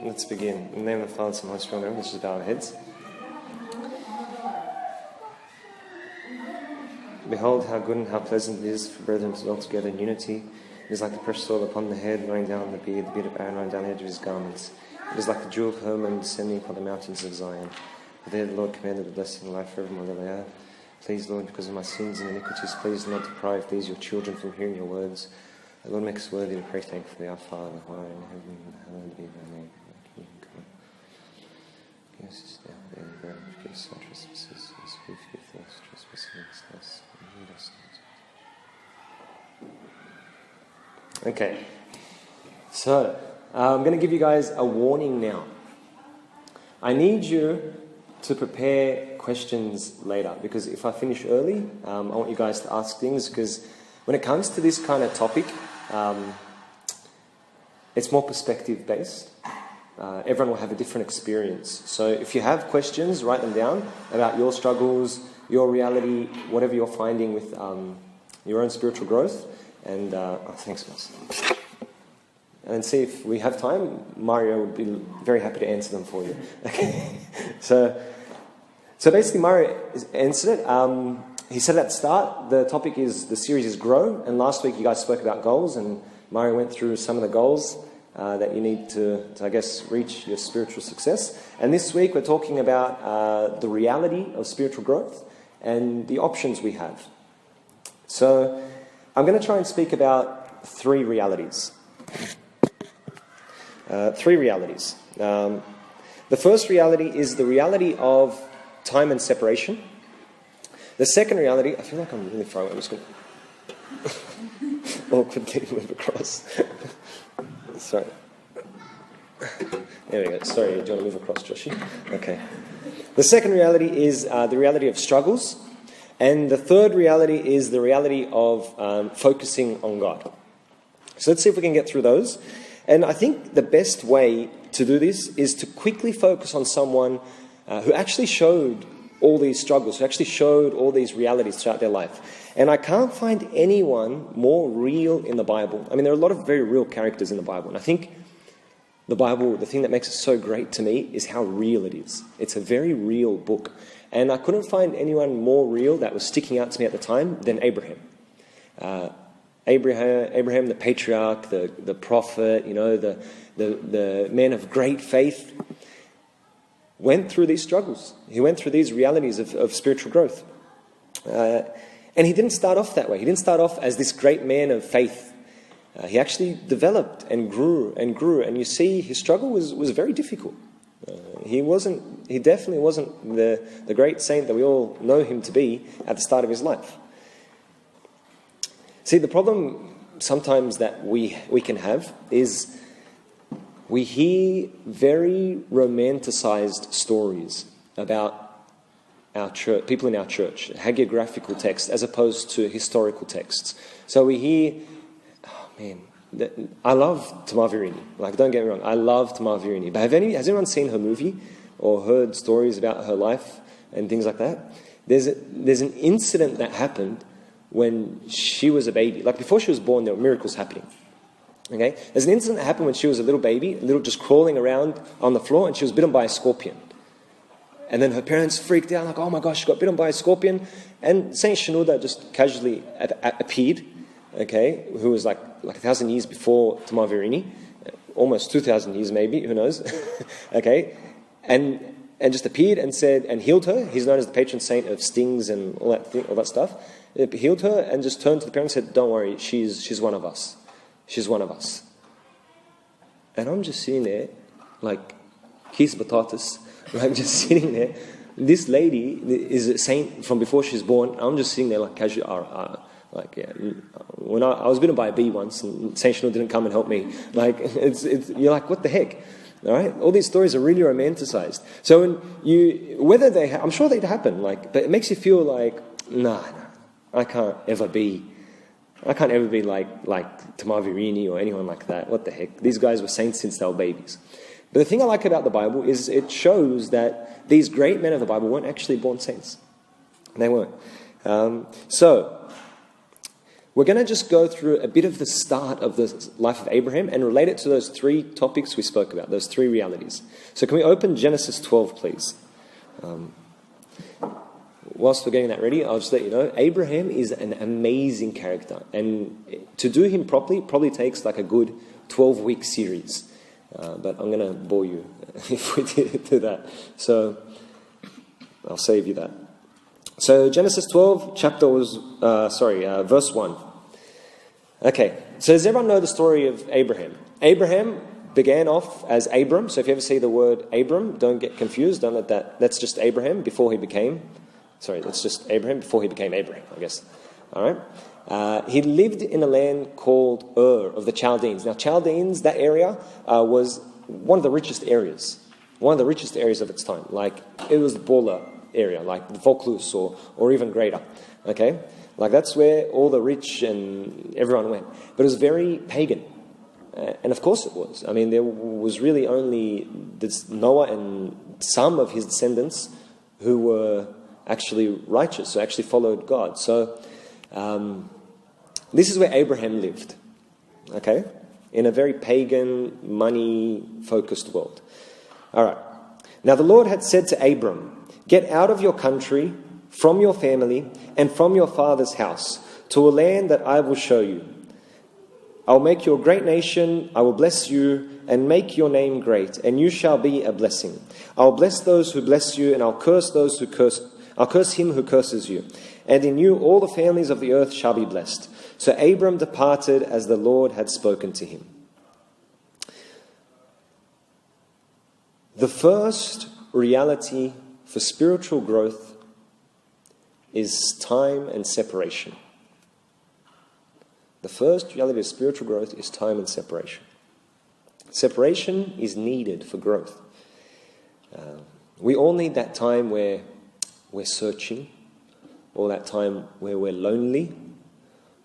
Let's begin. In the name of the Father, Son, and Holy Spirit, let's just bow our heads. Behold how good and how pleasant it is for brethren to dwell together in unity. It is like the precious oil upon the head, running down the beard of Aaron running down the edge of his garments. It is like the dew of Hermon descending upon the mountains of Zion. For there the Lord commanded the blessing and life forevermore that they are. Please, Lord, because of my sins and iniquities, please not deprive these your children from hearing your words. The Lord, make us worthy to pray thankfully. Our Father, who art in heaven, hallowed be thy name. Thy kingdom come. Give us this day our daily bread, and forgive us our trespasses, as we forgive those who trespass against us. And lead us not. Okay, so I'm going to give you guys a warning now. I need you to prepare questions later, because if I finish early, I want you guys to ask things, because when it comes to this kind of topic, it's more perspective based. Everyone will have a different experience. So if you have questions, write them down about your struggles, your reality, whatever you're finding with your own spiritual growth. And thanks, Mas. And see if we have time. Mario would be very happy to answer them for you. Okay. So basically, Mario answered it. He said at the start, the topic is, the series is Grow, and last week you guys spoke about goals, and Mario went through some of the goals that you need to, I guess, reach your spiritual success. And this week we're talking about the reality of spiritual growth and the options we have. So I'm going to try and speak about three realities. The first reality is the reality of time and separation. The second reality, I feel like I'm really far away. I'm just going to awkwardly move across. Sorry. There we go. Sorry, do you want to move across, Joshi? Okay. The second reality is the reality of struggles. And the third reality is the reality of focusing on God. So let's see if we can get through those. And I think the best way to do this is to quickly focus on someone who actually showed all these struggles, who actually showed all these realities throughout their life. And I can't find anyone more real in the Bible. I mean, there are a lot of very real characters in the Bible. And I think the Bible, the thing that makes it so great to me is how real it is. It's a very real book. And I couldn't find anyone more real that was sticking out to me at the time than Abraham. Abraham, the patriarch, the prophet, the man of great faith, went through these struggles. He went through these realities of spiritual growth. And he didn't start off that way. He didn't start off as this great man of faith. He actually developed and grew and grew. And you see, his struggle was very difficult. He definitely wasn't the great saint that we all know him to be at the start of his life. See, the problem sometimes that we can have is we hear very romanticized stories about our church, people in our church, hagiographical texts as opposed to historical texts. So we hear, I love Tamar Virini. Like, don't get me wrong, I love Tamar Virini. But has anyone seen her movie or heard stories about her life and things like that? There's an incident that happened when she was a baby. Like, before she was born, there were miracles happening. Okay? There's an incident that happened when she was a little baby, just crawling around on the floor, and she was bitten by a scorpion. And then her parents freaked out, like, oh my gosh, she got bitten by a scorpion. And Saint Shenouda just casually appeared, okay, who was like 1,000 years before Tamar Virini, almost 2,000 years maybe, who knows, okay, and just appeared and said, and healed her. He's known as the patron saint of stings and all that stuff. It healed her and just turned to the parents and said, don't worry, she's one of us. She's one of us. And I'm just sitting there, like, kiss batatas, like, just sitting there. This lady is a saint from before she's born. I'm just sitting there, like, casually, when I was bitten by a bee once, and Saint Shenouda didn't come and help me. Like, you're like, what the heck? All right? All these stories are really romanticized. So I'm sure they'd happen, like, but it makes you feel like, nah, I can't ever be like Tamar Virini or anyone like that. What the heck? These guys were saints since they were babies. But the thing I like about the Bible is it shows that these great men of the Bible weren't actually born saints. They weren't. So we're going to just go through a bit of the start of the life of Abraham and relate it to those three topics we spoke about, those three realities. So can we open Genesis 12, please? Whilst we're getting that ready, I'll just let you know, Abraham is an amazing character. And to do him properly probably takes like a good 12-week series. But I'm going to bore you if we do that. So I'll save you that. So Genesis 12, verse 1. Okay, so does everyone know the story of Abraham? Abraham began off as Abram. So if you ever see the word Abram, don't get confused. Don't let that. That's just Abraham before he became. That's just Abraham before he became Abraham, I guess. All right. He lived in a land called Ur of the Chaldeans. Now, Chaldeans, that area was one of the richest areas. One of the richest areas of its time. Like, it was the baller area, like the Vaucluse or even greater. Okay? Like, that's where all the rich and everyone went. But it was very pagan. And of course it was. I mean, there was really only Noah and some of his descendants who were actually righteous, who actually followed God. So, this is where Abraham lived. Okay? In a very pagan, money-focused world. All right. Now the Lord had said to Abram, "Get out of your country, from your family, and from your father's house, to a land that I will show you. I'll make you a great nation, I will bless you, and make your name great, and you shall be a blessing. I'll bless those who bless you, and I'll curse him who curses you. And in you all the families of the earth shall be blessed." So Abram departed as the Lord had spoken to him. The first reality for spiritual growth is time and separation. The first reality of spiritual growth is time and separation. Separation is needed for growth. We all need that time where we're searching, or that time where we're lonely,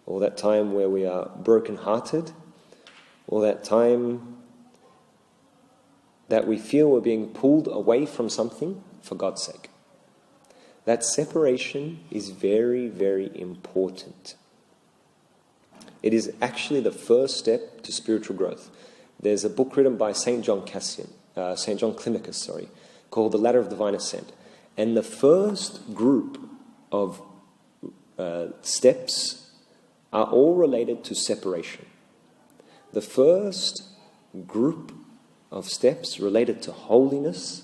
or that time where we are broken-hearted, or that time that we feel we're being pulled away from something for God's sake. That separation is very, very important. It is actually the first step to spiritual growth. There's a book written by St. John Climacus, called The Ladder of Divine Ascent. And the first group of steps are all related to separation. The first group of steps related to holiness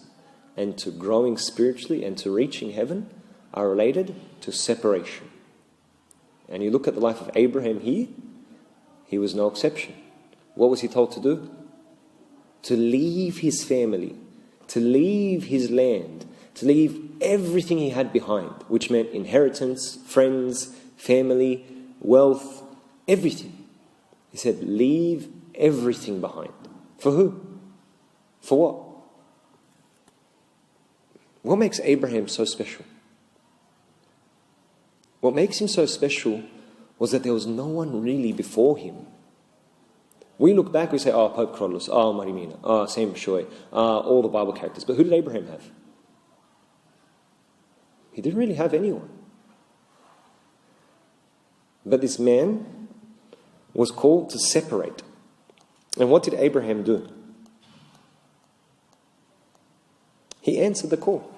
and to growing spiritually and to reaching heaven are related to separation. And you look at the life of Abraham here, he was no exception. What was he told to do? To leave his family, to leave his land, to leave everything he had behind, which meant inheritance, friends, family, wealth, everything. He said, leave everything behind. For who? For what? What makes Abraham so special? What makes him so special was that there was no one really before him. We look back, we say, oh, Pope Crodulus, oh, Meena, oh, Saint Bishoy, all the Bible characters. But who did Abraham have? He didn't really have anyone. But this man was called to separate. And what did Abraham do? He answered the call.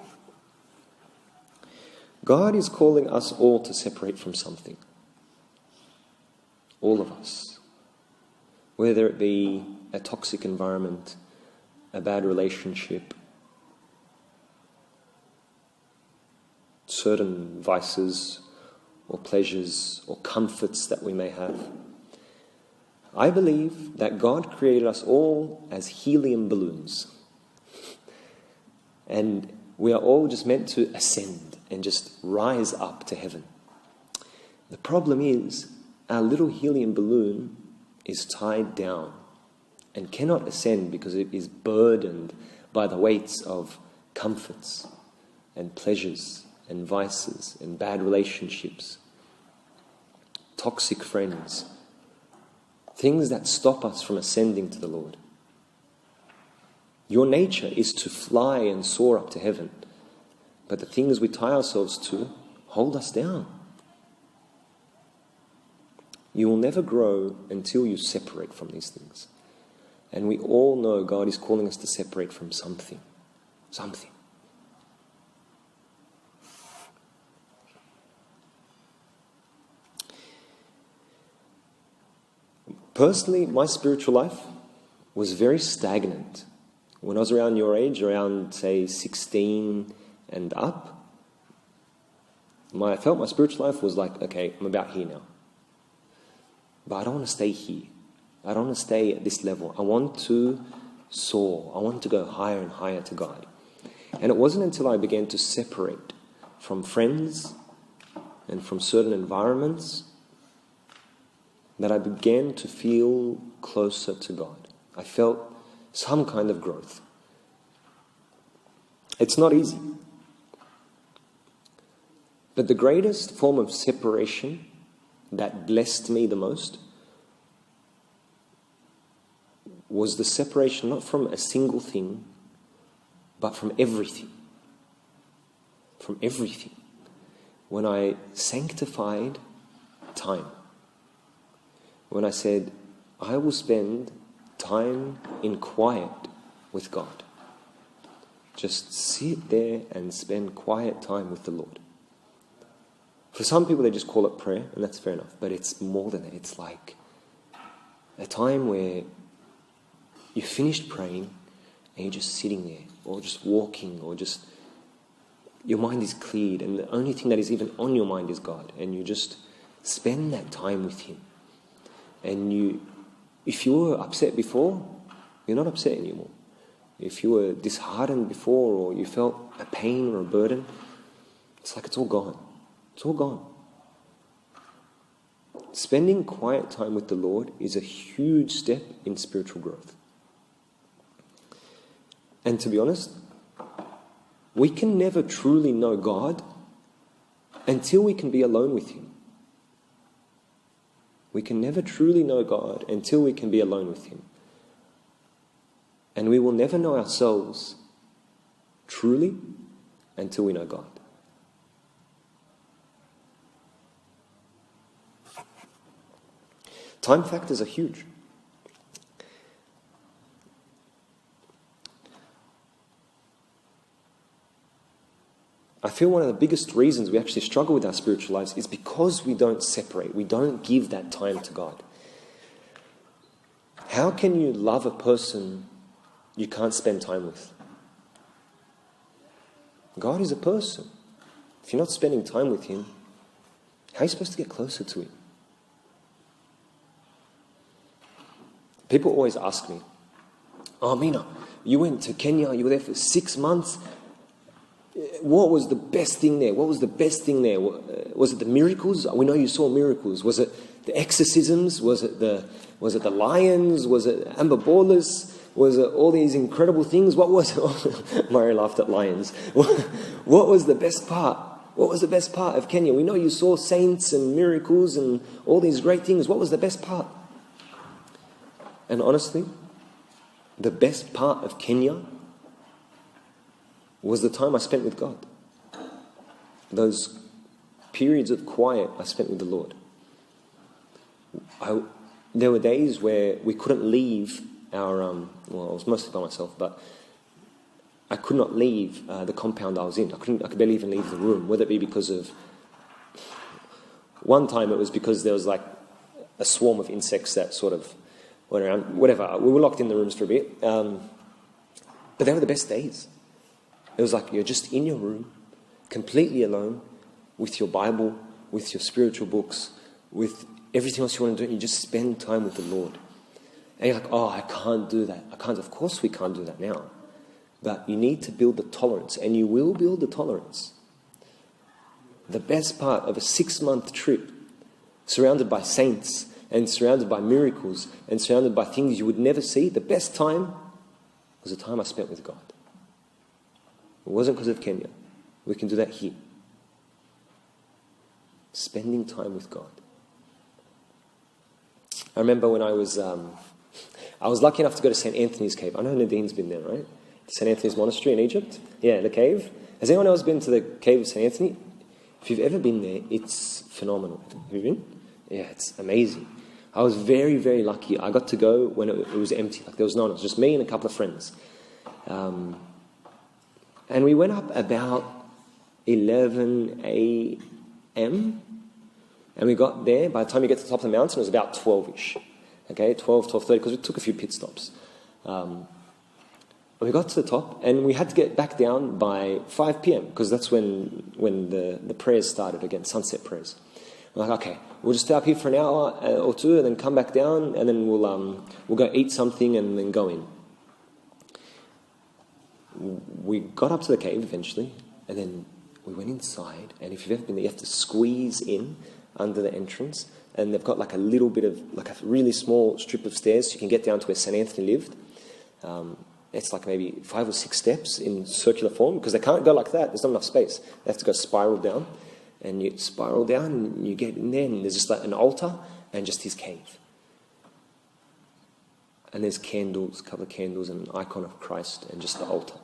God is calling us all to separate from something. All of us. Whether it be a toxic environment, a bad relationship, certain vices or pleasures or comforts that we may have. I believe that God created us all as helium balloons. And we are all just meant to ascend and just rise up to heaven. The problem is, our little helium balloon is tied down and cannot ascend because it is burdened by the weights of comforts and pleasures and vices and bad relationships, toxic friends, things that stop us from ascending to the Lord. Your nature is to fly and soar up to heaven, but the things we tie ourselves to hold us down. You will never grow until you separate from these things. And we all know God is calling us to separate from something. Something. Personally, my spiritual life was very stagnant. When I was around your age, around, say, 16 and up, I felt my spiritual life was like, okay, I'm about here now. But I don't want to stay here. I don't want to stay at this level. I want to soar. I want to go higher and higher to God. And it wasn't until I began to separate from friends and from certain environments that I began to feel closer to God. I felt some kind of growth. It's not easy. But the greatest form of separation that blessed me the most was the separation not from a single thing, but from everything. From everything. When I sanctified time. When I said, I will spend time in quiet with God. Just sit there and spend quiet time with the Lord. For some people, they just call it prayer, and that's fair enough. But it's more than that. It's like a time where you finished praying and you're just sitting there, or just walking, or just your mind is cleared, and the only thing that is even on your mind is God, and you just spend that time with Him. And if you were upset before, you're not upset anymore. If you were disheartened before, or you felt a pain or a burden, it's like it's all gone. It's all gone. Spending quiet time with the Lord is a huge step in spiritual growth. And to be honest, we can never truly know God until we can be alone with Him. We can never truly know God until we can be alone with Him. And we will never know ourselves truly until we know God. Time factors are huge. I feel one of the biggest reasons we actually struggle with our spiritual lives is because we don't separate. We don't give that time to God. How can you love a person you can't spend time with? God is a person. If you're not spending time with Him, how are you supposed to get closer to Him? People always ask me, oh, Meena, you went to Kenya, you were there for 6 months. What was the best thing there? What was the best thing there? Was it the miracles? We know you saw miracles. Was it the exorcisms? Was it the lions? Was it amber ballers? Was it all these incredible things? What was it? Mario laughed at lions. What was the best part? What was the best part of Kenya? We know you saw saints and miracles and all these great things. What was the best part? And honestly, the best part of Kenya was the time I spent with God. Those periods of quiet I spent with the Lord. There were days where we couldn't leave our, I was mostly by myself, but I could not leave the compound I was in. I could barely even leave the room, whether it be because of, one time it was because there was like a swarm of insects that sort of went around, whatever. We were locked in the rooms for a bit. But they were the best days. It was like you're just in your room, completely alone, with your Bible, with your spiritual books, with everything else you want to do, and you just spend time with the Lord. And you're like, oh, I can't do that. I can't. Of course we can't do that now. But you need to build the tolerance, and you will build the tolerance. The best part of a 6-month trip, surrounded by saints, and surrounded by miracles, and surrounded by things you would never see, the best time was the time I spent with God. It wasn't because of Kenya. We can do that here. Spending time with God. I remember when I was lucky enough to go to St. Anthony's Cave. I know Nadine's been there, right? St. Anthony's Monastery in Egypt. Yeah, the cave. Has anyone else been to the cave of St. Anthony? If you've ever been there, it's phenomenal. Have you been? Yeah, it's amazing. I was very, very lucky. I got to go when it was empty. Like there was no one. It was just me and a couple of friends. And we went up about 11 a.m. And we got there. By the time you get to the top of the mountain, it was about 12-ish. Okay, 12:30, because we took a few pit stops. We got to the top, and we had to get back down by 5 p.m. because that's when the prayers started again, sunset prayers. We're like, okay, we'll just stay up here for an hour or two, and then come back down, and then we'll go eat something, and then go in. We got up to the cave eventually, and then we went inside. And if you've ever been there, you have to squeeze in under the entrance, and they've got like a little bit of, like a really small strip of stairs, so you can get down to where St. Anthony lived. It's like maybe 5 or 6 steps in circular form, because they can't go like that. There's not enough space. They have to go spiral down, and you spiral down, and you get in there, and there's just like an altar and just his cave. And there's candles, a couple of candles, and an icon of Christ, and just the altar.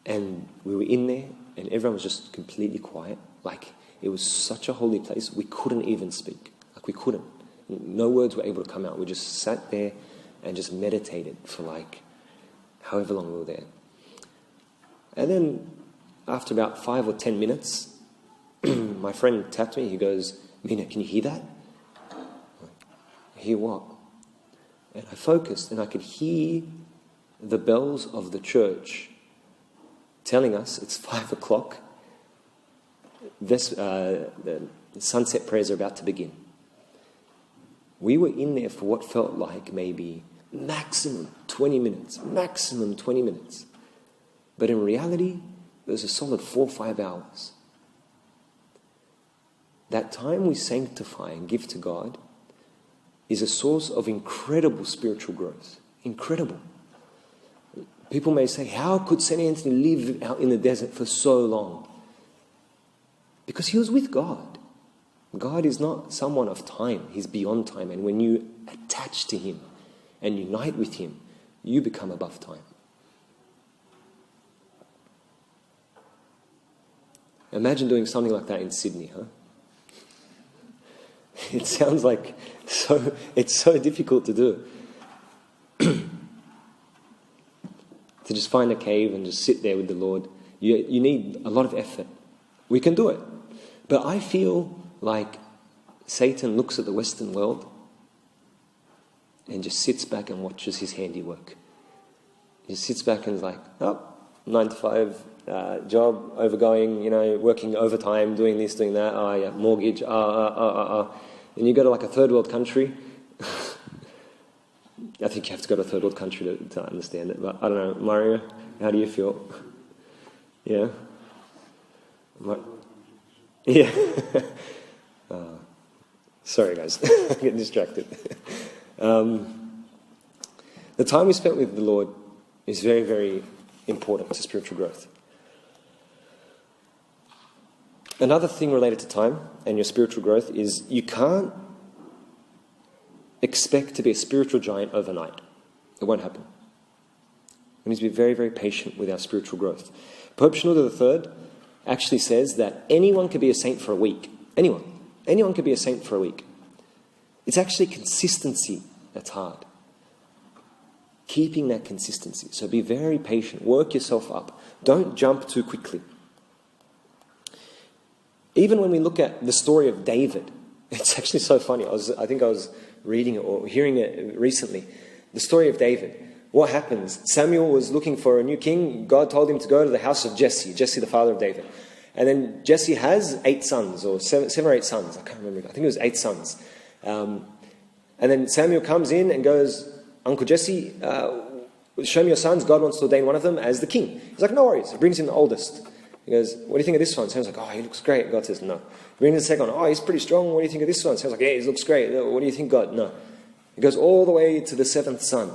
And we were in there, and everyone was just completely quiet. Like, it was such a holy place, we couldn't even speak. Like, we couldn't. No words were able to come out. We just sat there and just meditated for like however long we were there. And then after about 5 or 10 minutes, my friend tapped me. He goes, "Meena, can you hear that?" Hear what? And I focused, and I could hear the bells of the church telling us it's 5 o'clock. The sunset prayers are about to begin. We were in there for what felt like maybe maximum 20 minutes. But in reality, it was a solid 4 or 5 hours. That time we sanctify and give to God is a source of incredible spiritual growth. Incredible. People may say, how could St. Anthony live out in the desert for so long? Because he was with God. God is not someone of time. He's beyond time. And when you attach to him and unite with him, you become above time. Imagine doing something like that in Sydney, huh? It sounds like it's so difficult to do. To just find a cave and just sit there with the Lord. You need a lot of effort. We can do it. But I feel like Satan looks at the Western world and just sits back and watches his handiwork. He sits back and is like, 9 to 5 job, overgoing, working overtime, doing this, doing that, mortgage, And you go to like a third world country. I think you have to go to a third world country to understand it. But I don't know, Mario, how do you feel? Yeah? Yeah. Sorry, guys. I'm getting distracted. The time we spent with the Lord is very, very important to spiritual growth. Another thing related to time and your spiritual growth is you can't expect to be a spiritual giant overnight. It won't happen. We need to be very, very patient with our spiritual growth. Pope Shenouda III actually says that anyone can be a saint for a week. Anyone. Anyone can be a saint for a week. It's actually consistency that's hard. Keeping that consistency. So be very patient. Work yourself up. Don't jump too quickly. Even when we look at the story of David, it's actually so funny. I think I was reading it or hearing it recently. The story of David. What happens? Samuel was looking for a new king. God told him to go to the house of Jesse the father of David. And then Jesse has 8 sons, or 7 or 8 sons. I can't remember. I think it was 8 sons. And then Samuel comes in and goes, Uncle Jesse, show me your sons. God wants to ordain one of them as the king. He's like, no worries. He brings in the oldest. He goes, what do you think of this one? Samuel's like, oh, he looks great. God says, no. He brings in the second one. Oh, he's pretty strong. What do you think of this one? Samuel's like, yeah, he looks great. What do you think, God? No. He goes all the way to the 7th son.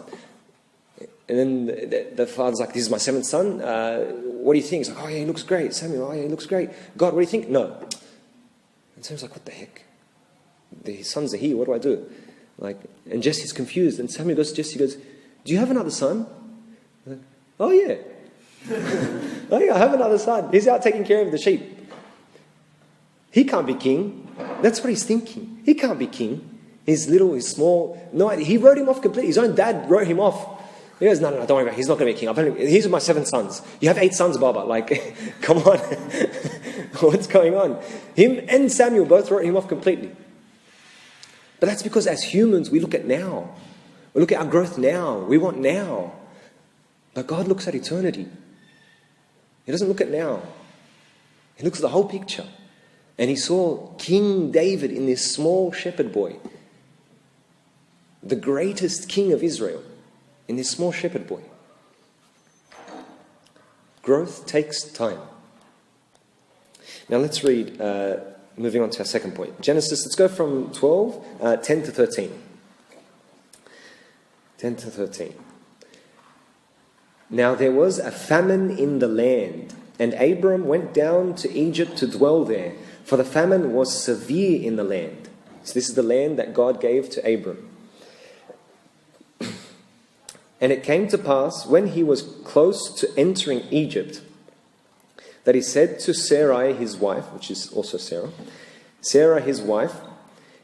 And then the father's like, this is my 7th son. What do you think? He's like, oh, yeah, he looks great. Samuel, oh, yeah, he looks great. God, what do you think? No. And Samuel's like, what the heck? The sons are here. What do I do? And Jesse's confused. And Samuel goes to Jesse, goes, do you have another son? Like, oh, yeah. Oh, yeah, I have another son. He's out taking care of the sheep. He can't be king. That's what he's thinking. He can't be king. He's little, he's small. No, he wrote him off completely. His own dad wrote him off. He goes, no, don't worry about it. He's not going to be king. These are my 7 sons. You have 8 sons, Baba. Like, come on. What's going on? Him and Samuel both wrote him off completely. But that's because as humans, we look at now. We look at our growth now. We want now. But God looks at eternity. He doesn't look at now. He looks at the whole picture. And he saw King David in this small shepherd boy. The greatest king of Israel. In this small shepherd boy. Growth takes time. Now let's read, moving on to our second point. Genesis, let's go from 12, 10 to 13. 10 to 13. Now there was a famine in the land, and Abram went down to Egypt to dwell there, for the famine was severe in the land. So this is the land that God gave to Abram. And it came to pass, when he was close to entering Egypt, that he said to Sarai his wife, which is also Sarah his wife,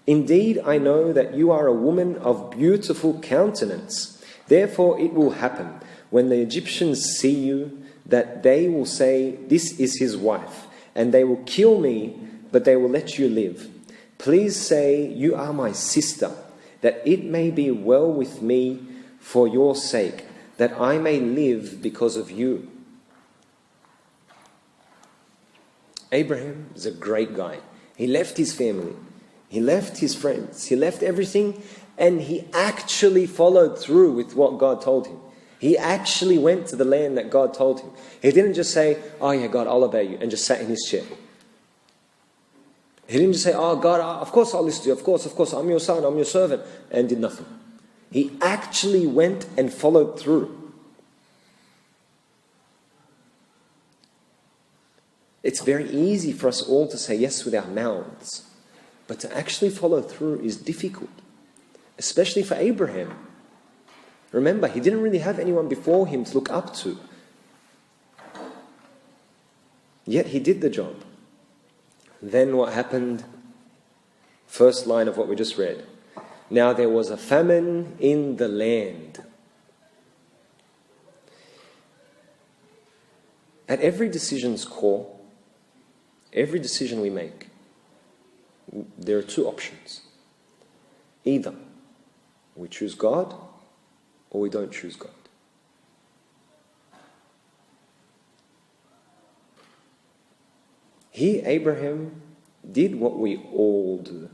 "Indeed, I know that you are a woman of beautiful countenance. Therefore it will happen, when the Egyptians see you, that they will say, 'This is his wife,' and they will kill me, but they will let you live. Please say, 'You are my sister,' that it may be well with me for your sake, that I may live because of you." Abraham is a great guy. He left his family. He left his friends. He left everything, and he actually followed through with what God told him. He actually went to the land that God told him. He didn't just say, "Oh yeah, God, I'll obey you," and just sat in his chair. He didn't just say, "Oh God, of course I'll listen to you. Of course, I'm your son, I'm your servant," and did nothing. He actually went and followed through. It's very easy for us all to say yes with our mouths, but to actually follow through is difficult, especially for Abraham. Remember, he didn't really have anyone before him to look up to. Yet he did the job. Then what happened? First line of what we just read. Now there was a famine in the land. At every decision's core, every decision we make, there are 2 options. Either we choose God or we don't choose God. Here, Abraham did what we all do.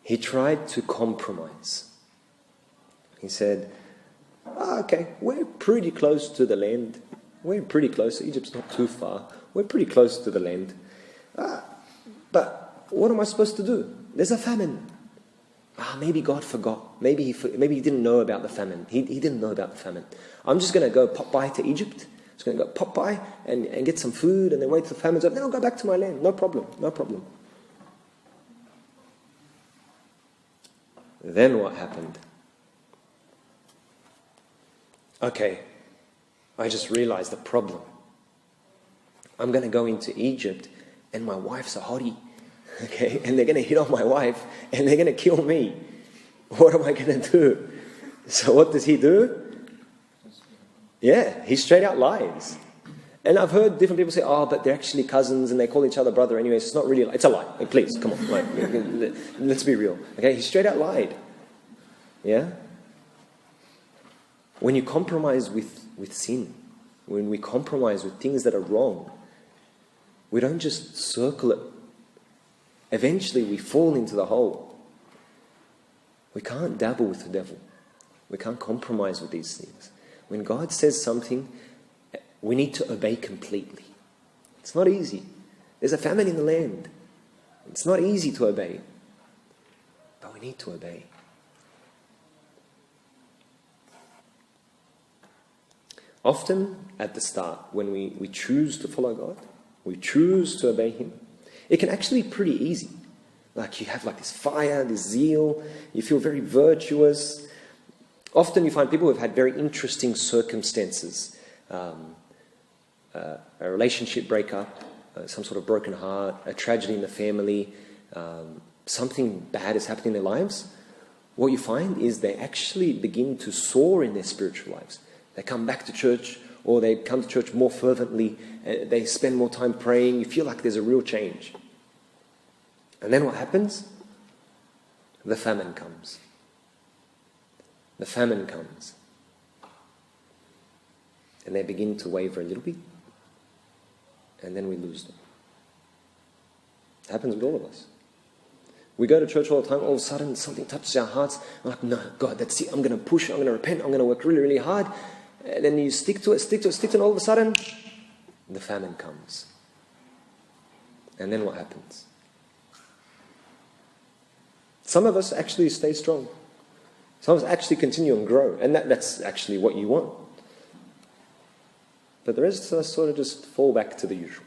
He tried to compromise. He said, okay, we're pretty close to the land. We're pretty close. Egypt's not too far. We're pretty close to the land. But what am I supposed to do? There's a famine. Maybe God forgot. Maybe he didn't know about the famine. He didn't know about the famine. I'm just going to go pop by to Egypt. Just going to go pop by and get some food and then wait till the famine's over. Then I'll go back to my land. No problem. No problem. Then what happened? Okay, I just realized the problem. I'm going to go into Egypt and my wife's a hottie. Okay, and they're going to hit on my wife and they're going to kill me. What am I going to do? So what does he do? Yeah, he straight out lies. And I've heard different people say, but they're actually cousins and they call each other brother anyway, so it's not really, it's a lie. Like, please, come on, let's be real. Okay, he straight out lied. Yeah? When you compromise with sin, when we compromise with things that are wrong, we don't just circle it. Eventually we fall into the hole. We can't dabble with the devil. We can't compromise with these things. When God says something, we need to obey completely. It's not easy. There's a famine in the land. It's not easy to obey. But we need to obey. Often at the start, when we choose to follow God, we choose to obey Him, it can actually be pretty easy. Like you have like this fire, this zeal, you feel very virtuous. Often you find people who have had very interesting circumstances. A relationship breakup, some sort of broken heart, a tragedy in the family, something bad is happening in their lives, what you find is they actually begin to soar in their spiritual lives. They come back to church, or they come to church more fervently, they spend more time praying. You feel like there's a real change. And then what happens? The famine comes. The famine comes. And they begin to waver a little bit. And then we lose them. It happens with all of us. We go to church all the time, all of a sudden something touches our hearts. I'm like, no, God, that's it. I'm going to push, I'm going to repent, I'm going to work really, really hard. And then you stick to it, and all of a sudden, the famine comes. And then what happens? Some of us actually stay strong. Some of us actually continue and grow. And that's actually what you want. But the rest of us sort of just fall back to the usual.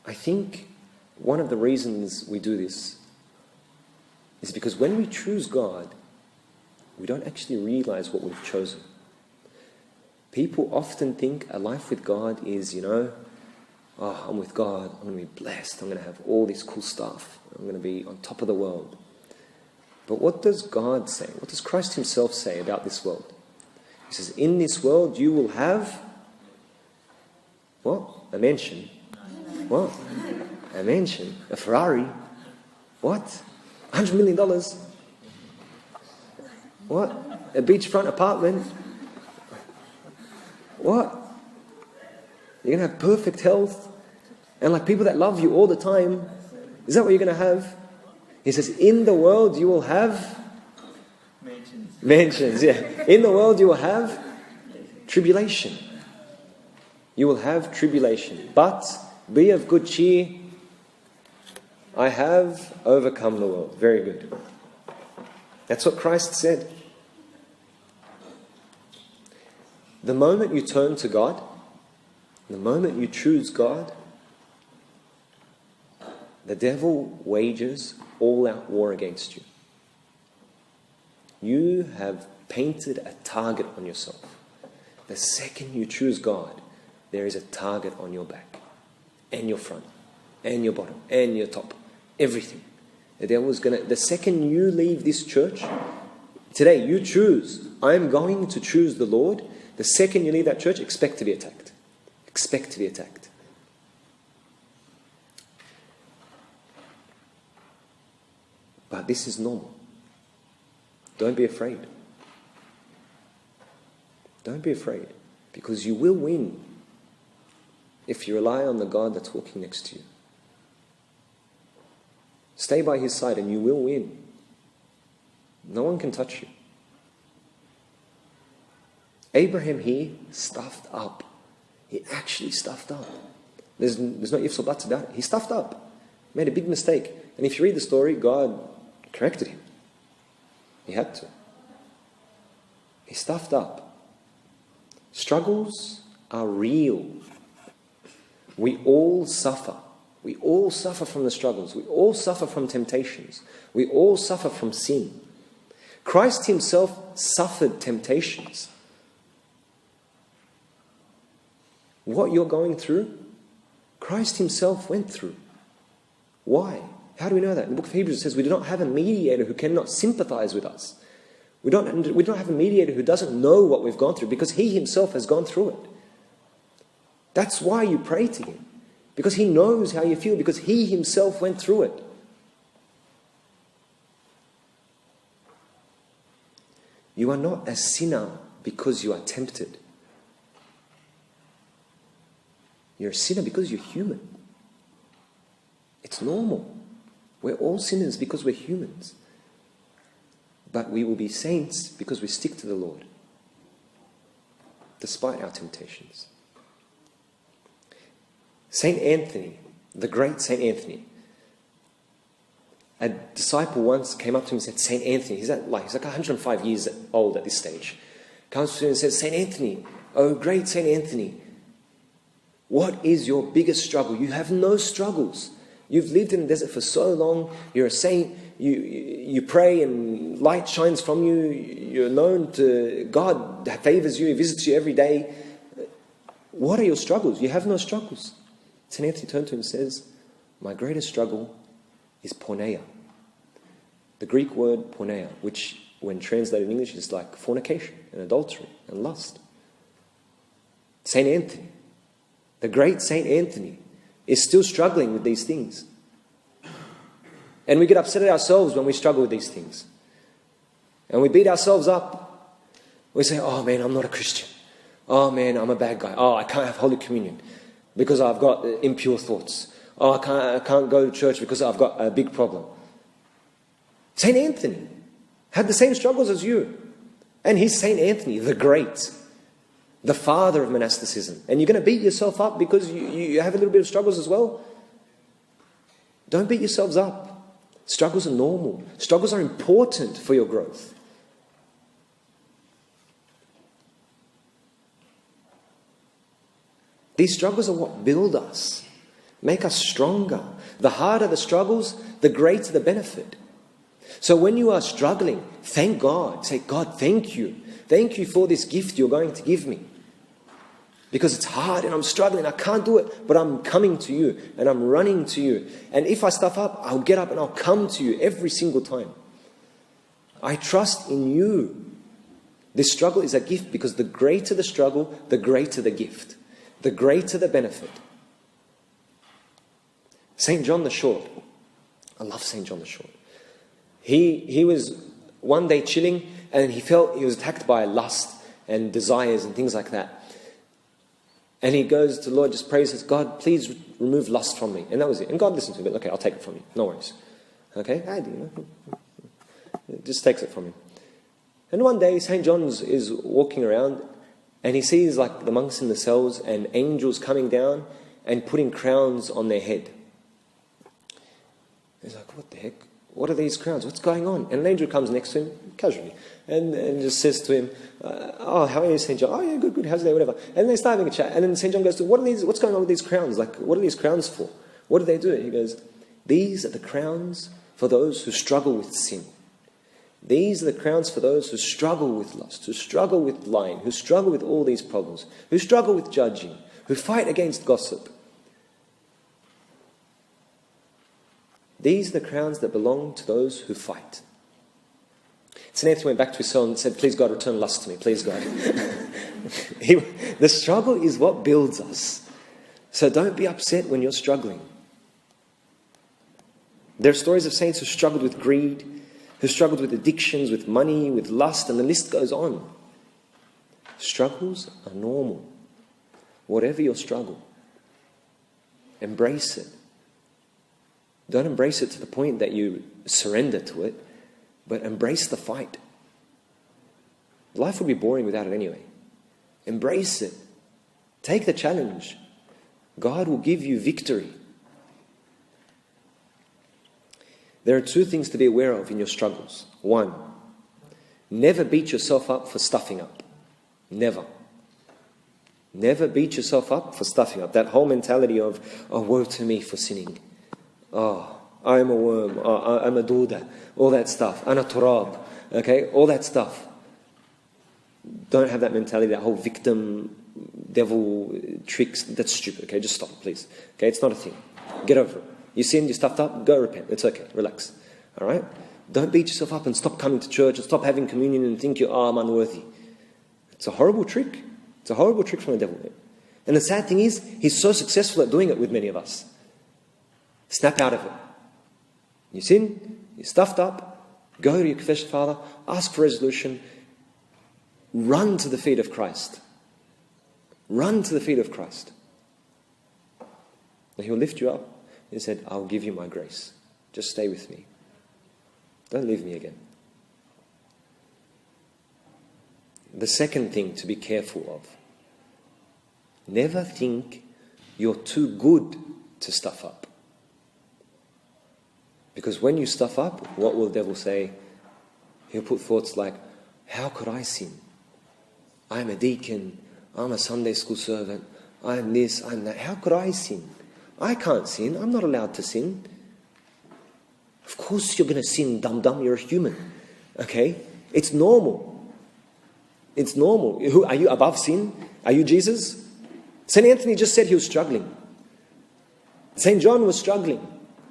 I think one of the reasons we do this is because when we choose God, we don't actually realize what we've chosen. People often think a life with God is, I'm with God, I'm going to be blessed, I'm going to have all this cool stuff, I'm going to be on top of the world. But what does God say? What does Christ himself say about this world? He says, in this world you will have, what? A mansion. What? A mansion. A Ferrari. What? $100 million. What? A beachfront apartment. What? You're going to have perfect health and like people that love you all the time. Is that what you're going to have? He says, in the world you will have mansions. Yeah. In the world you will have tribulation. You will have tribulation. But be of good cheer. I have overcome the world. Very good. That's what Christ said. The moment you turn to God, the moment you choose God, the devil wages all-out war against you. You have painted a target on yourself. The second you choose God, there is a target on your back, and your front, and your bottom, and your top. Everything. The devil's the second you leave this church, today you choose, I'm going to choose the Lord. The second you leave that church, expect to be attacked. Expect to be attacked. But this is normal. Don't be afraid. Don't be afraid. Because you will win if you rely on the God that's walking next to you. Stay by his side and you will win. No one can touch you. Abraham here stuffed up. He actually stuffed up. There's no ifs or buts about it. He stuffed up. Made a big mistake. And if you read the story, God corrected him. He had to. He stuffed up. Struggles are real. We all suffer. We all suffer from the struggles. We all suffer from temptations. We all suffer from sin. Christ himself suffered temptations. What you're going through, Christ himself went through. Why? How do we know that? In the book of Hebrews it says we do not have a mediator who cannot sympathize with us. We don't have a mediator who doesn't know what we've gone through because he himself has gone through it. That's why you pray to him. Because he knows how you feel, because he himself went through it. You are not a sinner because you are tempted. You're a sinner because you're human. It's normal. We're all sinners because we're humans. But we will be saints because we stick to the Lord, despite our temptations. Saint Anthony, the great Saint Anthony, a disciple once came up to him and said, Saint Anthony, he's like 105 years old at this stage, comes to him and says, Saint Anthony, oh great Saint Anthony, what is your biggest struggle? You have no struggles. You've lived in the desert for so long. You're a saint. You pray and light shines from you. You're known to God, favors you, He visits you every day. What are your struggles? You have no struggles. St. Anthony turned to him and says, my greatest struggle is porneia. The Greek word porneia, which when translated in English is like fornication and adultery and lust. St. Anthony, the great St. Anthony, is still struggling with these things. And we get upset at ourselves when we struggle with these things. And we beat ourselves up. We say, oh man, I'm not a Christian. Oh man, I'm a bad guy. Oh, I can't have Holy Communion because I've got impure thoughts. Oh, I can't go to church because I've got a big problem. St. Anthony had the same struggles as you. And he's St. Anthony, the great, the father of monasticism. And you're going to beat yourself up because you have a little bit of struggles as well? Don't beat yourselves up. Struggles are normal. Struggles are important for your growth. These struggles are what build us, make us stronger. The harder the struggles, the greater the benefit. So when you are struggling, thank God. Say, God, thank you. Thank you for this gift you're going to give me. Because it's hard and I'm struggling. I can't do it, but I'm coming to you and I'm running to you. And if I stuff up, I'll get up and I'll come to you every single time. I trust in you. This struggle is a gift because the greater the struggle, the greater the gift. The greater the benefit. St. John the Short. I love St. John the Short. He was one day chilling and he felt he was attacked by lust and desires and things like that. And he goes to the Lord, just prays, says, God, please remove lust from me. And that was it. And God listened to him. Okay, I'll take it from you. No worries. Okay? Just takes it from him. And one day, St. John is walking around and he sees like the monks in the cells and angels coming down and putting crowns on their head. He's like, what the heck? What are these crowns? What's going on? And an angel comes next to him, casually, and just says to him, oh, how are you, St. John? Oh, yeah, good, how's it there, whatever. And they start having a chat. And then St. John goes to, what's going on with these crowns? Like, what are these crowns for? What do they do? He goes, these are the crowns for those who struggle with sin. These are the crowns for those who struggle with lust, who struggle with lying, who struggle with all these problems, who struggle with judging, who fight against gossip. These are the crowns that belong to those who fight. St. Anthony went back to his cell and said, please God, return lust to me, please God. The struggle is what builds us. So don't be upset when you're struggling. There are stories of saints who struggled with greed, who struggled with addictions, with money, with lust, and the list goes on. Struggles are normal. Whatever your struggle, embrace it. Don't embrace it to the point that you surrender to it, but embrace the fight. Life would be boring without it anyway. Embrace it. Take the challenge. God will give you victory. There are two things to be aware of in your struggles. One, never beat yourself up for stuffing up. Never. Never beat yourself up for stuffing up. That whole mentality of, oh, woe to me for sinning. Oh, I'm a worm. Oh, I'm a duda. All that stuff. Ana turab. Okay, all that stuff. Don't have that mentality, that whole victim, devil tricks. That's stupid. Okay, just stop it, please. Okay, it's not a thing. Get over it. You sinned, you stuffed up, go repent. It's okay. Relax. All right? Don't beat yourself up and stop coming to church and stop having communion and think I'm unworthy. It's a horrible trick. It's a horrible trick from the devil. And the sad thing is, he's so successful at doing it with many of us. Snap out of it. You sin, you're stuffed up, go to your confession father, ask for resolution, run to the feet of Christ. Run to the feet of Christ. And He'll lift you up. He said, I'll give you my grace. Just stay with me. Don't leave me again. The second thing to be careful of. Never think you're too good to stuff up. Because when you stuff up, what will the devil say? He'll put thoughts like, how could I sin? I'm a deacon. I'm a Sunday school servant. I'm this, I'm that. How could I sin? I can't sin. I'm not allowed to sin. Of course you're going to sin, dum-dum. You're a human. Okay? It's normal. It's normal. Are you above sin? Are you Jesus? St. Anthony just said he was struggling. St. John was struggling.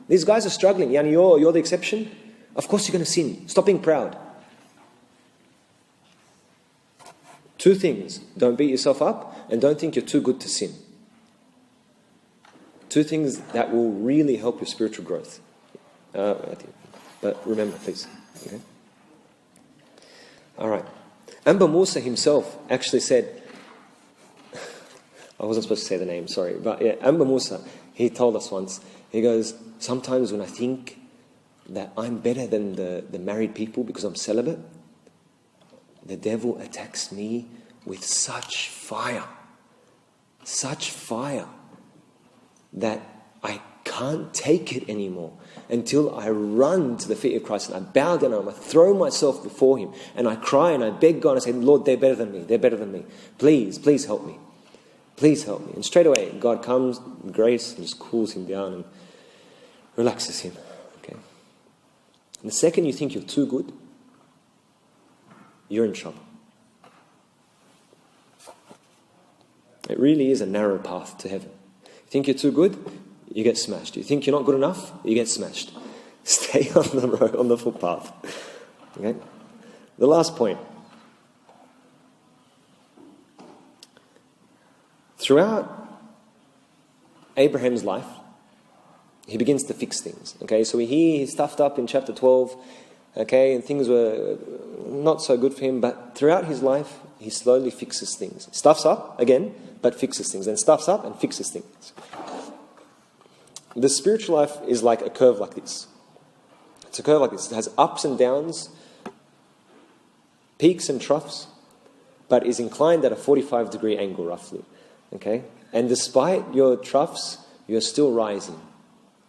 These guys are struggling. Yani you're the exception. Of course you're going to sin. Stop being proud. 2 things. Don't beat yourself up and don't think you're too good to sin. 2 things that will really help your spiritual growth. But remember, please. Okay? All right. Amba Musa himself actually said, I wasn't supposed to say the name, sorry. But yeah, Amba Musa, he told us once, he goes, sometimes when I think that I'm better than the married people because I'm celibate, the devil attacks me with such fire, that I can't take it anymore until I run to the feet of Christ and I bow down and I throw myself before Him and I cry and I beg God and I say, Lord, they're better than me. They're better than me. Please help me. Please help me. And straight away, God comes in grace and just cools him down and relaxes him. Okay. And the second you think you're too good, you're in trouble. It really is a narrow path to heaven. You think you're too good, you get smashed. You think you're not good enough, you get smashed. Stay on the road, on the footpath. Okay? The last point. Throughout Abraham's life, he begins to fix things. Okay, so he stuffed up in chapter 12, okay, and things were not so good for him, but throughout his life, he slowly fixes things. Stuffs up again, but fixes things. Then stuffs up and fixes things. The spiritual life is like a curve like this. It's a curve like this. It has ups and downs, peaks and troughs, but is inclined at a 45-degree angle roughly. Okay? And despite your troughs, you're still rising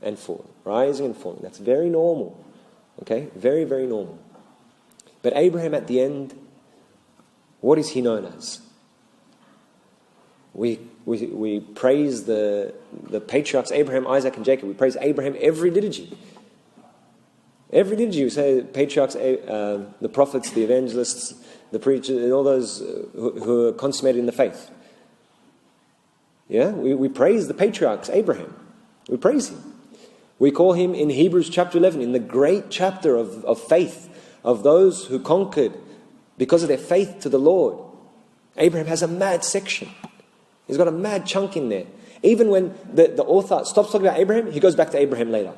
and falling. Rising and falling. That's very normal. Okay? Very, very normal. But Abraham at the end, what is he known as? We praise the patriarchs, Abraham, Isaac and Jacob. We praise Abraham every liturgy. Every liturgy we say patriarchs, the prophets, the evangelists, the preachers, and all those who are consummated in the faith. Yeah, we praise the patriarchs, Abraham. We praise him. We call him in Hebrews chapter 11, in the great chapter of faith, of those who conquered because of their faith to the Lord. Abraham has a mad section. He's got a mad chunk in there. Even when the author stops talking about Abraham, he goes back to Abraham later.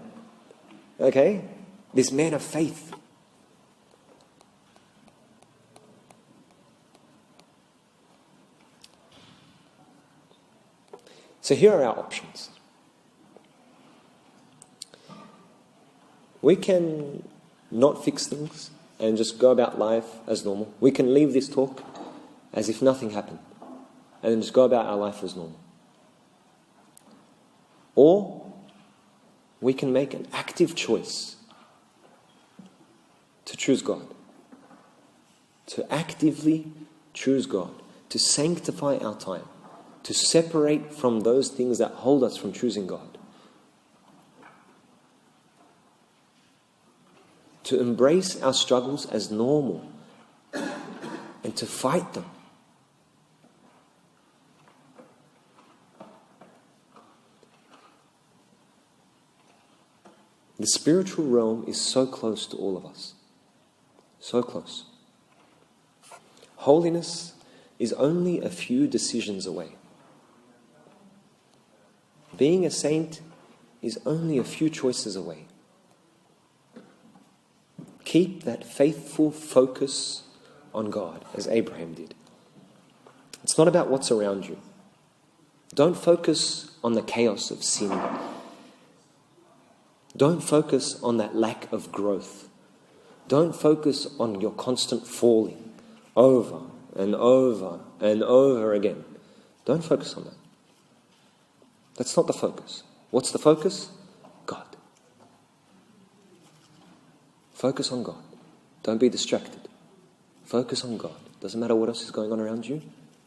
Okay? This man of faith. So here are our options. We can not fix things and just go about life as normal. We can leave this talk as if nothing happened and then just go about our life as normal. Or we can make an active choice to choose God. To actively choose God. To sanctify our time. To separate from those things that hold us from choosing God. To embrace our struggles as normal and to fight them. The spiritual realm is so close to all of us. So close. Holiness is only a few decisions away. Being a saint is only a few choices away. Keep that faithful focus on God, as Abraham did. It's not about what's around you. Don't focus on the chaos of sin. Don't focus on that lack of growth. Don't focus on your constant falling over and over and over again. Don't focus on that. That's not the focus. What's the focus? God. Focus on God. Don't be distracted. Focus on God. Doesn't matter what else is going on around you.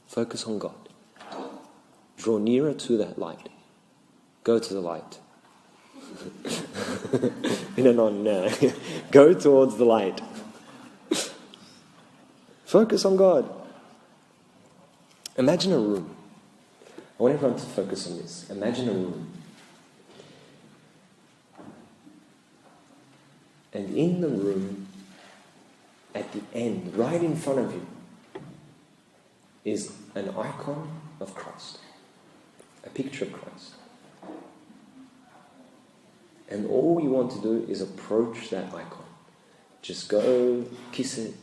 Focus on God. Draw nearer to that light. go to the light. No. Go towards the light. Focus on God. Imagine a room. I want everyone to focus on this. Imagine a room. And in the room, at the end, right in front of you, is an icon of Christ. A picture of Christ. And all you want to do is approach that icon. Just go kiss it.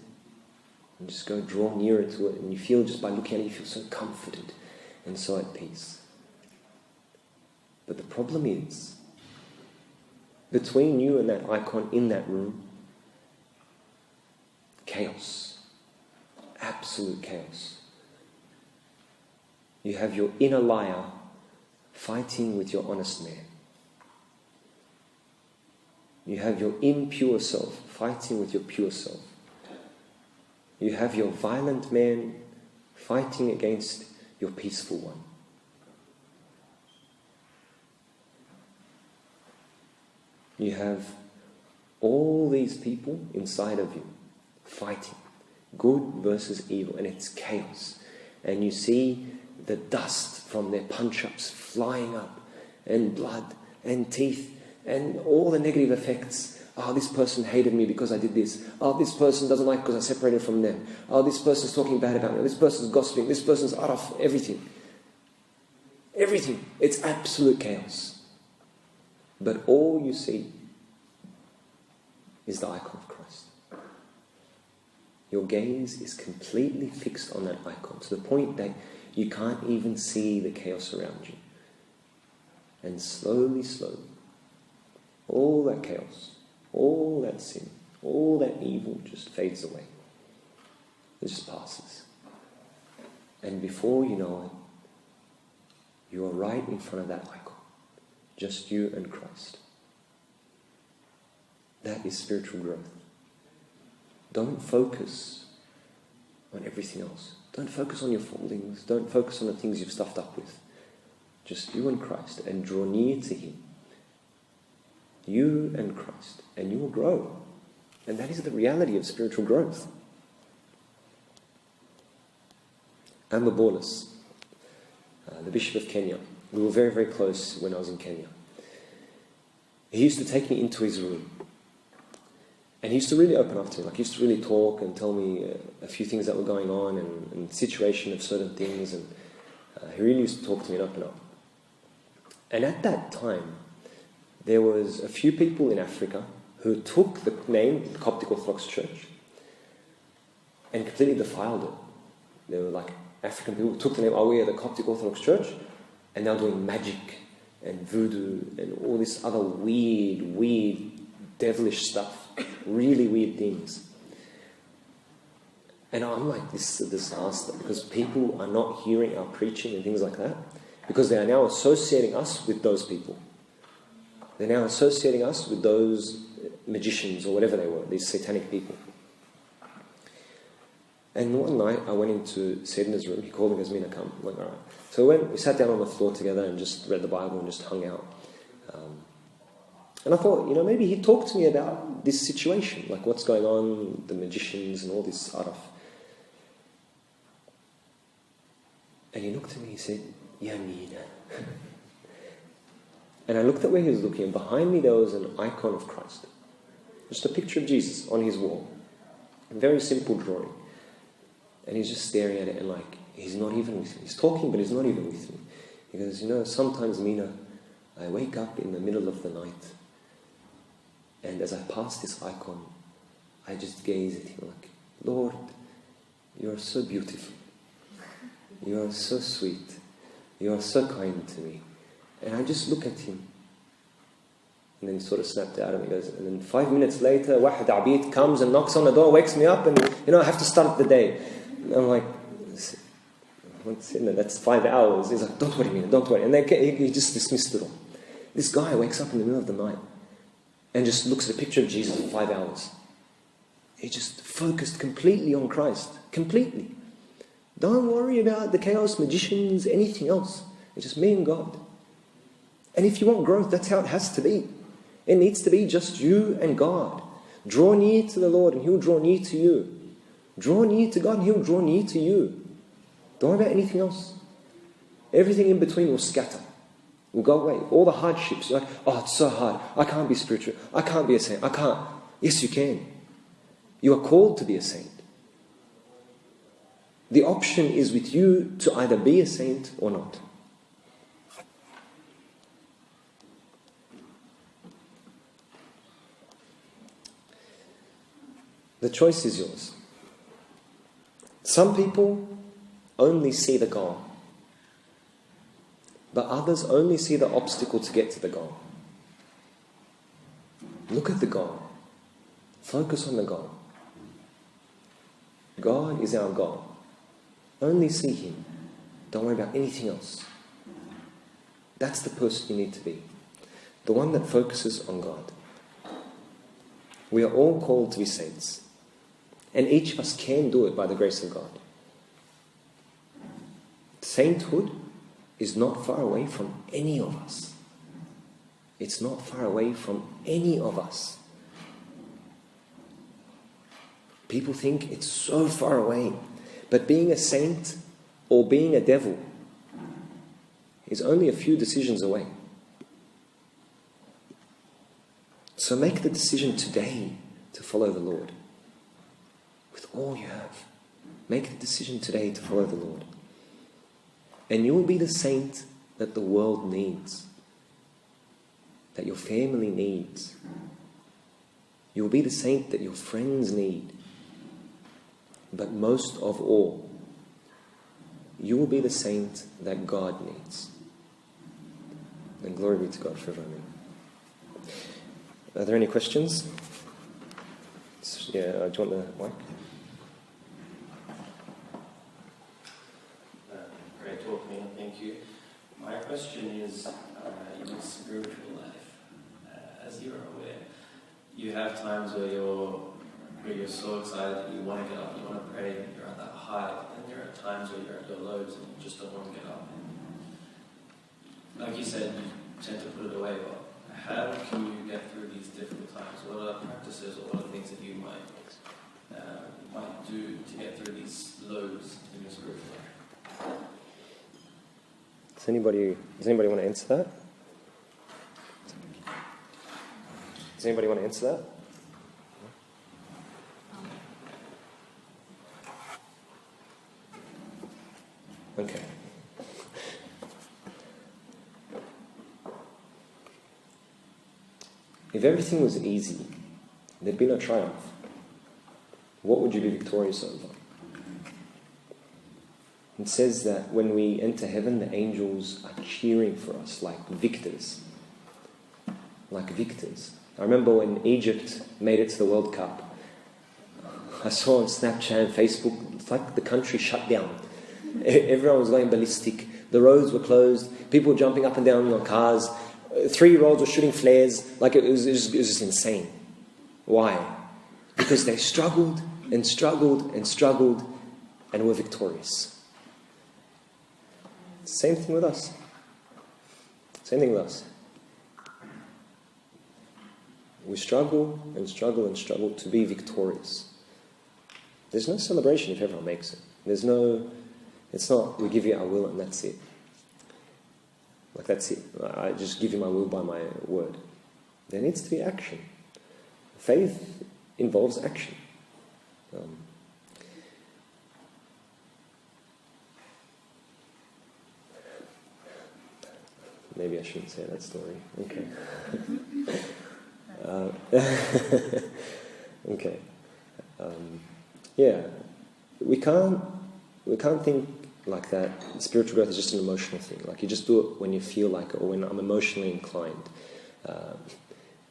And just go draw nearer to it. And you feel, just by looking at it, you feel so comforted and so at peace. But the problem is, between you and that icon in that room, chaos. Absolute chaos. You have your inner liar fighting with your honest man. You have your impure self fighting with your pure self. You have your violent man fighting against your peaceful one. You have all these people inside of you fighting, good versus evil, and it's chaos. And you see the dust from their punch-ups flying up, and blood, and teeth, and all the negative effects. Oh, this person hated me because I did this. Oh, this person doesn't like because I separated from them. Oh, this person's talking bad about me. This person's gossiping. This person's araf. Everything. Everything. It's absolute chaos. But all you see is the icon of Christ. Your gaze is completely fixed on that icon, to the point that you can't even see the chaos around you. And slowly, all that chaos, all that sin, all that evil just fades away. It just passes. And before you know it, you are right in front of that icon. Just you and Christ. That is spiritual growth. Don't focus on everything else. Don't focus on your fallings. Don't focus on the things you've stuffed up with. Just you and Christ, and draw near to Him. You and Christ, and you will grow. And that is the reality of spiritual growth. Amber Borlas, the Bishop of Kenya, we were very, very close when I was in Kenya. He used to take me into his room. And he used to really open up to me. Like, he used to really talk and tell me a few things that were going on, and the situation of certain things. And he really used to talk to me and open up. And at that time, there was a few people in Africa who took the name, the Coptic Orthodox Church, and completely defiled it. They were like African people who took the name, oh, we are the Coptic Orthodox Church, and now doing magic and voodoo and all this other weird, devilish stuff. Really weird things. And I'm like, this is a disaster, because people are not hearing our preaching and things like that, because they are now associating us with those people. They're now associating us with those magicians or whatever they were, these satanic people. And one night I went into Sayyidina's room. He called me, goes, Meena, come. I'm like, all right. So we sat down on the floor together and just read the Bible and just hung out. And I thought, maybe he'd talk to me about this situation, like what's going on, the magicians and all this araf. And he looked at me and he said, Ya Meena. And I looked at where he was looking, and behind me there was an icon of Christ. Just a picture of Jesus on his wall. A very simple drawing. And he's just staring at it, and like, he's not even with me. He's talking, but he's not even with me. He goes, sometimes, Meena, I wake up in the middle of the night, and as I pass this icon, I just gaze at him like, Lord, you are so beautiful. You are so sweet. You are so kind to me. And I just look at him. And then he sort of snapped out of me. He goes, and then 5 minutes later, Wahid Abid comes and knocks on the door, wakes me up, and I have to start the day. And I'm like, that's 5 hours. He's like, don't worry, Meena, don't worry. And then he just dismissed it all. This guy wakes up in the middle of the night and just looks at a picture of Jesus for 5 hours. He just focused completely on Christ. Completely. Don't worry about the chaos, magicians, anything else. It's just me and God. And if you want growth, that's how it has to be. It needs to be just you and God. Draw near to the Lord and He'll draw near to you. Draw near to God and He'll draw near to you. Don't worry about anything else. Everything in between will scatter. Will go away. All the hardships. You're like, oh, it's so hard. I can't be spiritual. I can't be a saint. I can't. Yes, you can. You are called to be a saint. The option is with you to either be a saint or not. The choice is yours. Some people only see the goal, but others only see the obstacle to get to the goal. Look at the goal. Focus on the goal. God is our goal. Only see Him. Don't worry about anything else. That's the person you need to be. The one that focuses on God. We are all called to be saints. And each of us can do it by the grace of God. Sainthood is not far away from any of us. It's not far away from any of us. People think it's so far away. But being a saint or being a devil is only a few decisions away. So make the decision today to follow the Lord. With all you have. Make the decision today to follow the Lord. And you will be the saint that the world needs. That your family needs. You will be the saint that your friends need. But most of all, you will be the saint that God needs. And glory be to God forever. Amen. Are there any questions? Yeah, do you want the mic? Great talk, Meena. Thank you. My question is, in your spiritual life, as you're aware, you have times where you're so excited that you want to get up, you want to pray, you're at that high, and there are times where you're at your lows and you just don't want to get up. Like you said, you tend to put it away, but how can you get through these difficult times? What are the practices or what are the things that you might do to get through these lows in your spiritual life? Does anybody want to answer that? Does anybody want to answer that? Okay. If everything was easy, there'd be no triumph. What would you be victorious over? It says that when we enter heaven, the angels are cheering for us like victors. Like victors. I remember when Egypt made it to the World Cup. I saw on Snapchat and Facebook, it's like the country shut down. Everyone was going ballistic. The roads were closed. People were jumping up and down in their cars. 3-year-olds were shooting flares. Like it was just insane. Why? Because they struggled and struggled and struggled and were victorious. Same thing with us. Same thing with us. We struggle and struggle and struggle to be victorious. There's no celebration if everyone makes it. It's not, we give you our will and that's it. Like that's it. I just give you my will by my word. There needs to be action. Faith involves action. Maybe I shouldn't say that story. Okay. Okay. Yeah. We can't think like that. Spiritual growth is just an emotional thing. Like you just do it when you feel like it or when I'm emotionally inclined.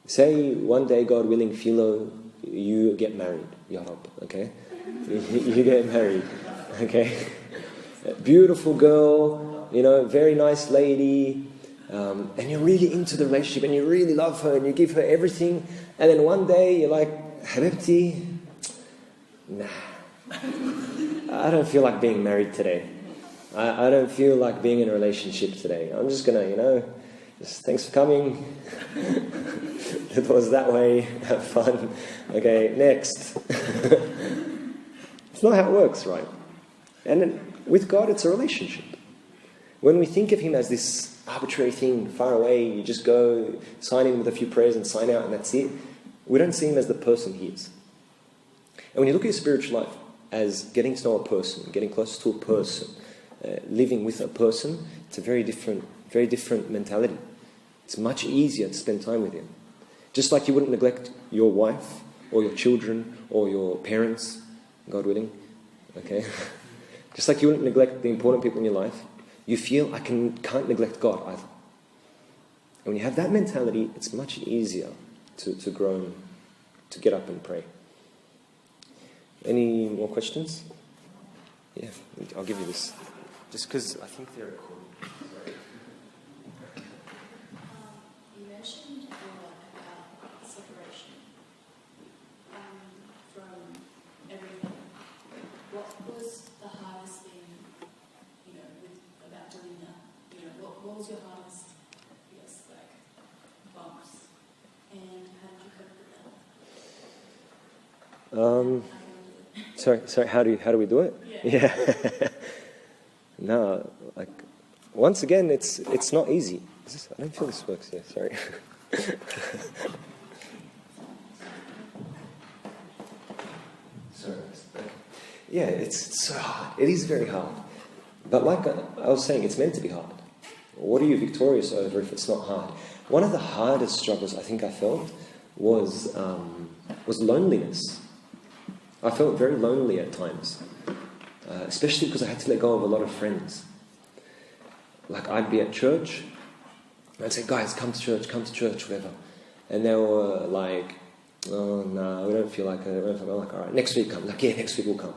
Say one day, God willing, Philo, you get married. Ya Rab, okay? You get married, okay? Beautiful girl, very nice lady, and you're really into the relationship and you really love her and you give her everything, and then one day you're like, Habibti, nah, I don't feel like being married today. I don't feel like being in a relationship today. I'm just going to, Just, thanks for coming. It was that way. Have fun. Okay, next. It's not how it works, right? And then with God, it's a relationship. When we think of Him as this arbitrary thing, far away, you just go, sign in with a few prayers and sign out and that's it, we don't see Him as the person He is. And when you look at your spiritual life as getting to know a person, getting close to a person, living with a person, it's a very different mentality. It's much easier to spend time with Him. Just like you wouldn't neglect your wife or your children or your parents, God willing, okay? Just like you wouldn't neglect the important people in your life, you feel I can't neglect God either. And when you have that mentality, it's much easier to grow and to get up and pray. Any more questions? Yeah, I'll give you this. Just because I think they're recording. You mentioned about separation from everything. What was the hardest thing, about doing that? What was your hardest, bumps? And how did you cope with that? Sorry. How do we do it? Yeah. No, once again, it's not easy. I don't feel this works here. Sorry. Sorry. Yeah, it's so hard. It is very hard. But like I was saying, it's meant to be hard. What are you victorious over if it's not hard? One of the hardest struggles I think I felt was loneliness. I felt very lonely at times, especially because I had to let go of a lot of friends. Like I'd be at church, and I'd say, guys, come to church, whatever. And they were like, oh, no, we don't feel like it. I'm like, all right, next week come. Like, yeah, next week we'll come.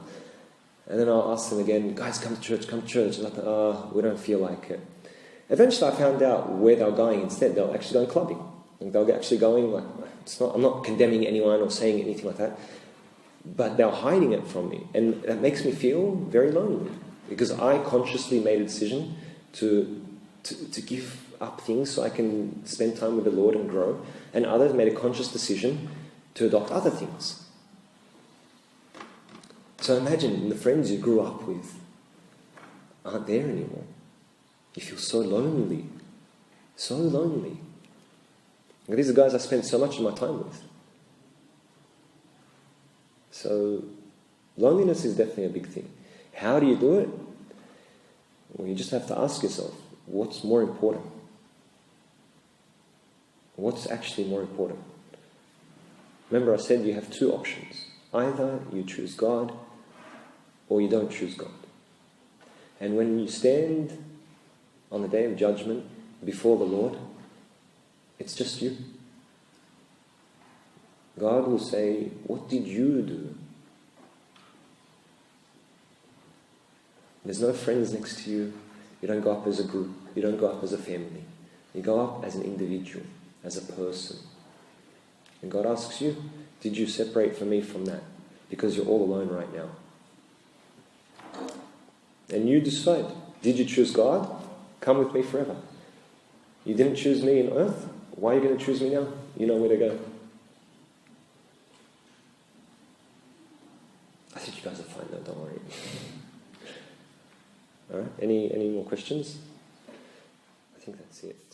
And then I'll ask them again, guys, come to church. And like, oh, we don't feel like it. Eventually I found out where they were going instead. They were actually going clubbing. And they were actually going, I'm not condemning anyone or saying anything like that. But they're hiding it from me. And that makes me feel very lonely. Because I consciously made a decision to give up things so I can spend time with the Lord and grow. And others made a conscious decision to adopt other things. So imagine the friends you grew up with aren't there anymore. You feel so lonely. So lonely. And these are guys I spent so much of my time with. So loneliness is definitely a big thing. How do you do it? Well, you just have to ask yourself, what's more important? What's actually more important? Remember I said you have two options. Either you choose God or you don't choose God. And when you stand on the day of judgment before the Lord, it's just you. God will say, what did you do? There's no friends next to you. You don't go up as a group. You don't go up as a family. You go up as an individual, as a person. And God asks you, did you separate from me from that? Because you're all alone right now. And you decide, did you choose God? Come with me forever. You didn't choose me in earth. Why are you going to choose me now? You know where to go. I think you guys are fine though, don't worry. Alright, any more questions? I think that's it.